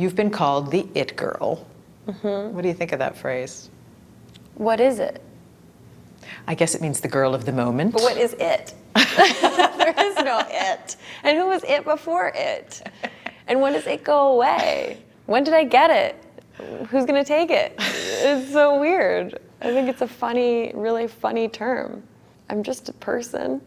You've been called the it girl. What do you think of that phrase? What is it? I guess it means the girl of the moment. But what is it? There is no it. And who was it before it? And when does it go away? When did I get it? Who's gonna take it? It's so weird. I think it's a funny, really funny term. I'm just a person.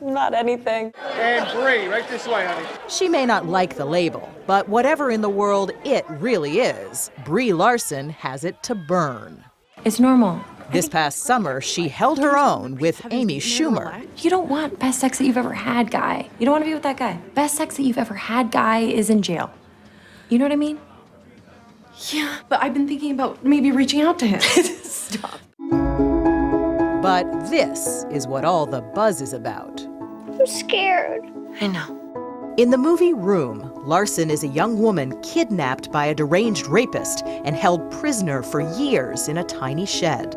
Not anything. And Brie, right this way, honey. She may not like the label, but whatever in the world it really is, Brie Larson has it to burn. It's normal. This past summer, she held her own with Amy Schumer. You don't want best sex that you've ever had, guy. You don't want to be with that guy. Best sex that you've ever had, guy, is in jail. You know what I mean? Yeah, but I've been thinking about maybe reaching out to him. Stop. But this is what all the buzz is about. I'm scared. I know. In the movie Room, Larson is a young woman kidnapped by a deranged rapist and held prisoner for years in a tiny shed.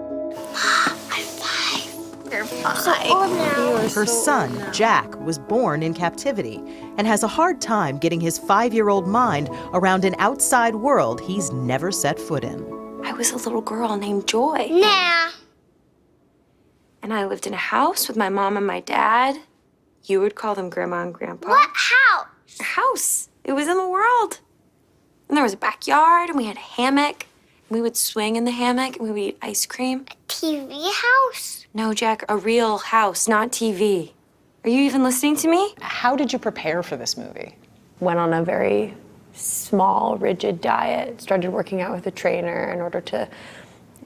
You're fine. Her son, Jack, was born in captivity and has a hard time getting his 5-year-old mind around an outside world he's never set foot in. I was a little girl named Joy. Nah. And I lived in a house with my mom and my dad. You would call them Grandma and Grandpa. What house? A house. It was in the world. And there was a backyard, and we had a hammock. And we would swing in the hammock, and we would eat ice cream. TV house? No, Jack, a real house, not TV. Are you even listening to me? How did you prepare for this movie? Went on a very small, rigid diet. Started working out with a trainer in order to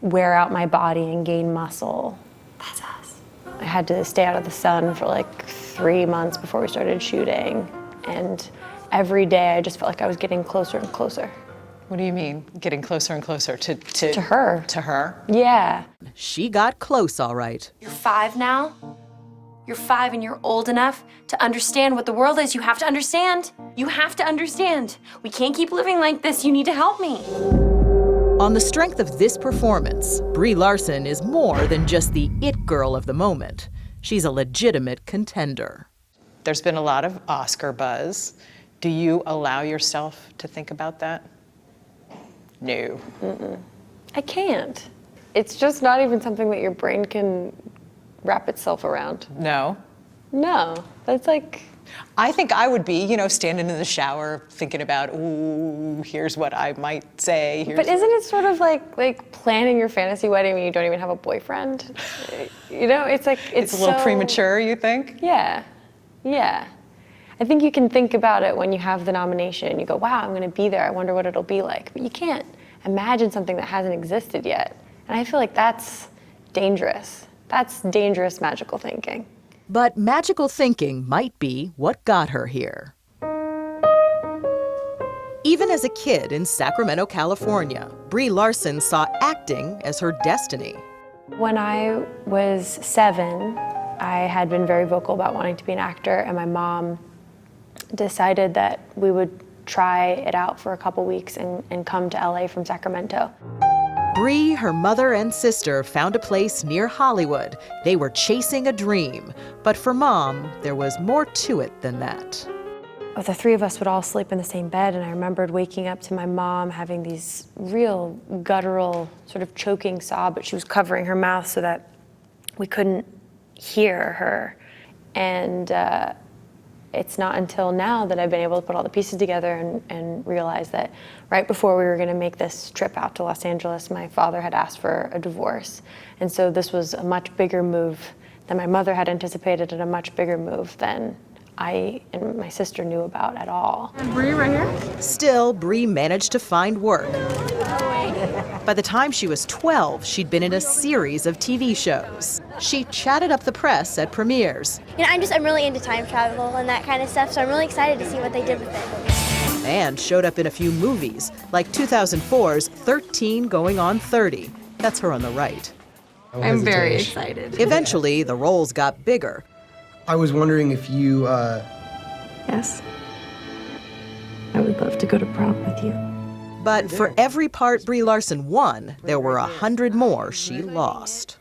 wear out my body and gain muscle. That's us. I had to stay out of the sun for like 3 months before we started shooting. And every day I just felt like I was getting closer and closer. What do you mean, getting closer and closer to her? To her? Yeah. She got close, all right. You're 5 now. You're 5 and you're old enough to understand what the world is. You have to understand. You have to understand. We can't keep living like this. You need to help me. On the strength of this performance, Brie Larson is more than just the it girl of the moment. She's a legitimate contender. There's been a lot of Oscar buzz. Do you allow yourself to think about that? No. I can't. It's just not even something that your brain can wrap itself around. No? No, that's like... I think I would be, standing in the shower thinking about, ooh, here's what I might say. But isn't it sort of like planning your fantasy wedding when you don't even have a boyfriend? It's like, it's a little so premature, you think? Yeah. I think you can think about it when you have the nomination and you go, wow, I'm gonna be there. I wonder what it'll be like. But you can't imagine something that hasn't existed yet. And I feel like that's dangerous. That's dangerous magical thinking. But magical thinking might be what got her here. Even as a kid in Sacramento, California, Brie Larson saw acting as her destiny. When I was 7, I had been very vocal about wanting to be an actor, and my mom decided that we would try it out for a couple weeks and come to LA from Sacramento. Brie, her mother, and sister found a place near Hollywood. They were chasing a dream. But for Mom, there was more to it than that. The 3 of us would all sleep in the same bed, and I remembered waking up to my mom having these real guttural, sort of choking sob, but she was covering her mouth so that we couldn't hear her. And it's not until now that I've been able to put all the pieces together and realize that right before we were gonna make this trip out to Los Angeles, my father had asked for a divorce. And so this was a much bigger move than my mother had anticipated, and a much bigger move than I and my sister knew about at all. And Brie right here? Still, Brie managed to find work. By the time she was 12, she'd been in a series of TV shows. She chatted up the press at premieres. I'm really into time travel and that kind of stuff, so I'm really excited to see what they did with it. And showed up in a few movies, like 2004's 13 Going on 30. That's her on the right. I'm very excited. Eventually, the roles got bigger. I was wondering if you, Yes. I would love to go to prom with you. But for every part Brie Larson won, there were 100 more she lost.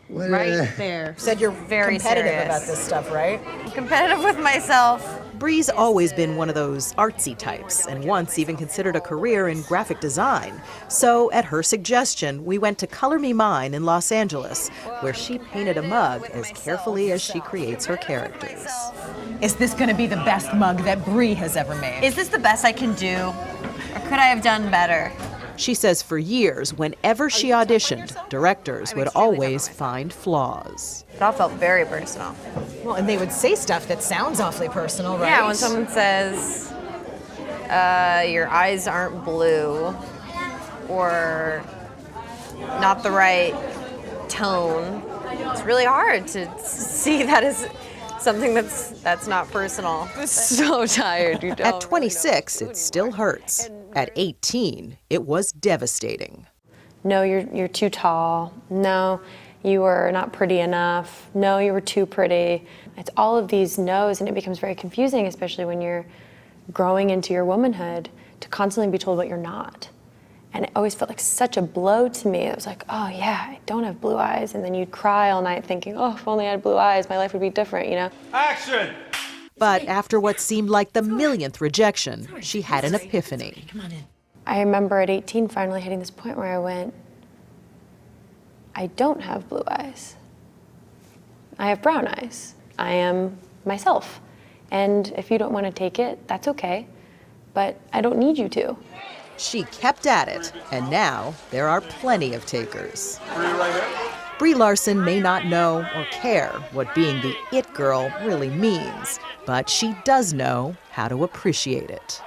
Right there. Said you're Very competitive serious. about this stuff, right? I'm competitive with myself. Brie's always been one of those artsy types, and once even considered a career in graphic design. So, at her suggestion, we went to Color Me Mine in Los Angeles, where she painted a mug as carefully as she creates her characters. Is this going to be the best mug that Brie has ever made? Is this the best I can do? Or could I have done better? She says for years, whenever she auditioned, directors would always find flaws. It all felt very personal. Well, and they would say stuff that sounds awfully personal, right? Yeah, when someone says, your eyes aren't blue, or not the right tone, it's really hard to see that as something that's not personal. I'm so tired. You don't. At 26, it still hurts. At 18, it was devastating. No, you're too tall. No, you were not pretty enough. No, you were too pretty. It's all of these no's, and it becomes very confusing, especially when you're growing into your womanhood, to constantly be told what you're not. And it always felt like such a blow to me. It was like, oh yeah, I don't have blue eyes. And then you'd cry all night thinking, oh, if only I had blue eyes, my life would be different, you know? Action! But after what seemed like the millionth rejection, she had an epiphany. I remember at 18 finally hitting this point where I went, I don't have blue eyes. I have brown eyes. I am myself. And if you don't want to take it, that's okay. But I don't need you to. She kept at it, and now there are plenty of takers. Brie Larson may not know or care what being the it girl really means, but she does know how to appreciate it.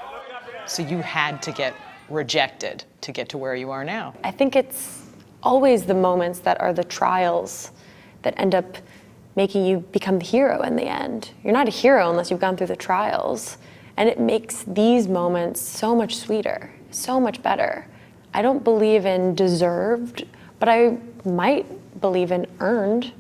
So you had to get rejected to get to where you are now. I think it's always the moments that are the trials that end up making you become the hero in the end. You're not a hero unless you've gone through the trials. And it makes these moments so much sweeter, so much better. I don't believe in deserved, but I might believe in earned.